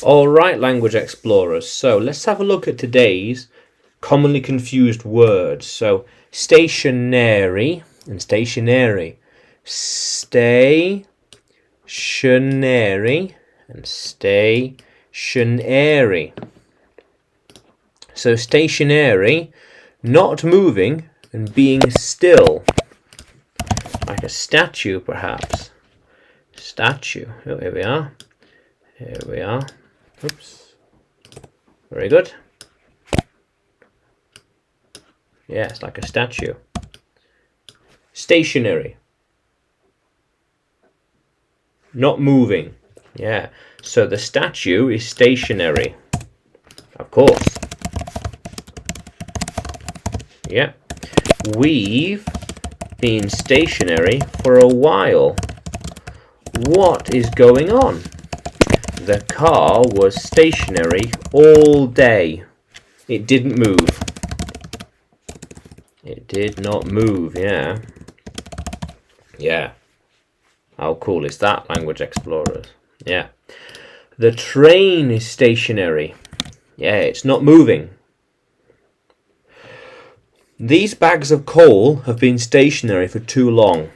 Alright, language explorers, so let's have a look at today's commonly confused words. So stationary and stationary. Stationary and stationary. So stationary, not moving and being still. Like a statue, perhaps. Statue. Oh, here we are. Here we are. Oops. Very good. Yeah, it's like a statue. Stationary. Not moving. Yeah. So the statue is stationary. Of course. Yeah. We've been stationary for a while. What is going on? The car was stationary all day. It didn't move. It did not move, yeah. Yeah. How cool is that, language explorers? Yeah. The train is stationary. Yeah, it's not moving. These bags of coal have been stationary for too long.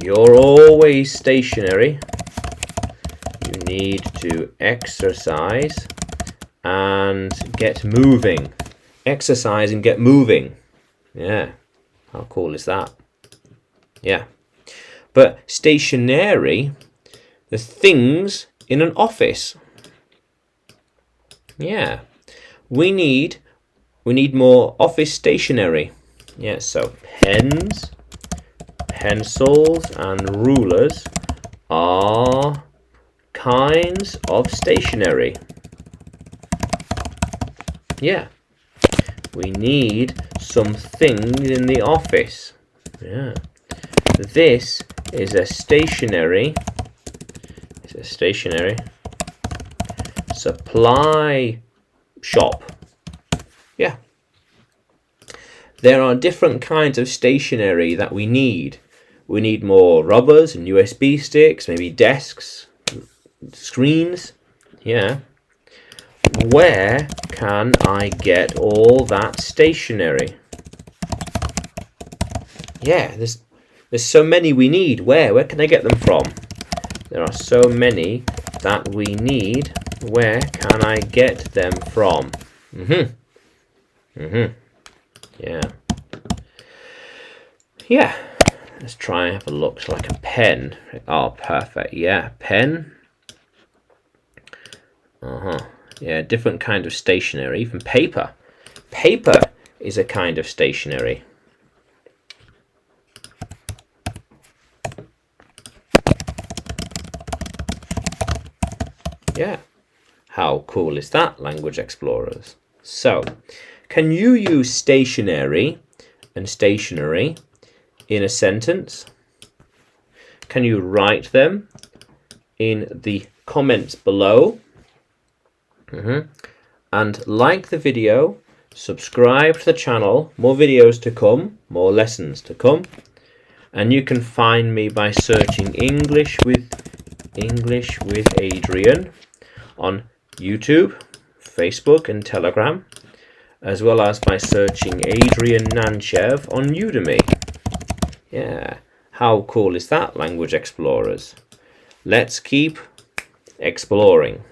You're always stationary. You need to exercise and get moving. Exercise and get moving. Yeah. How cool is that? Yeah. But stationary, the things in an office. Yeah. We need more office stationery. Yeah, so pens, pencils and rulers are kinds of stationery. Yeah. We need some things in the office. Yeah. This is a stationery. It's a stationery supply shop. Yeah. There are different kinds of stationery that we need. We need more rubbers and USB sticks, maybe desks, screens. Yeah. Where can I get all that stationery? Yeah, there's so many we need. Where can I get them from? There are so many that we need. Where can I get them from? Yeah. Yeah. Let's try and have a look. So like a pen. Oh, perfect. Yeah, pen. Yeah, different kind of stationery. Even paper. Paper is a kind of stationery. Yeah. How cool is that, language explorers? So, can you use stationery and stationery in a sentence? Can you write them in the comments below? And like the video, subscribe to the channel, more videos to come, more lessons to come. And you can find me by searching English with Adrian on YouTube, Facebook and Telegram, as well as by searching Adrian Nanchev on Udemy. Yeah, how cool is that, language explorers? Let's keep exploring.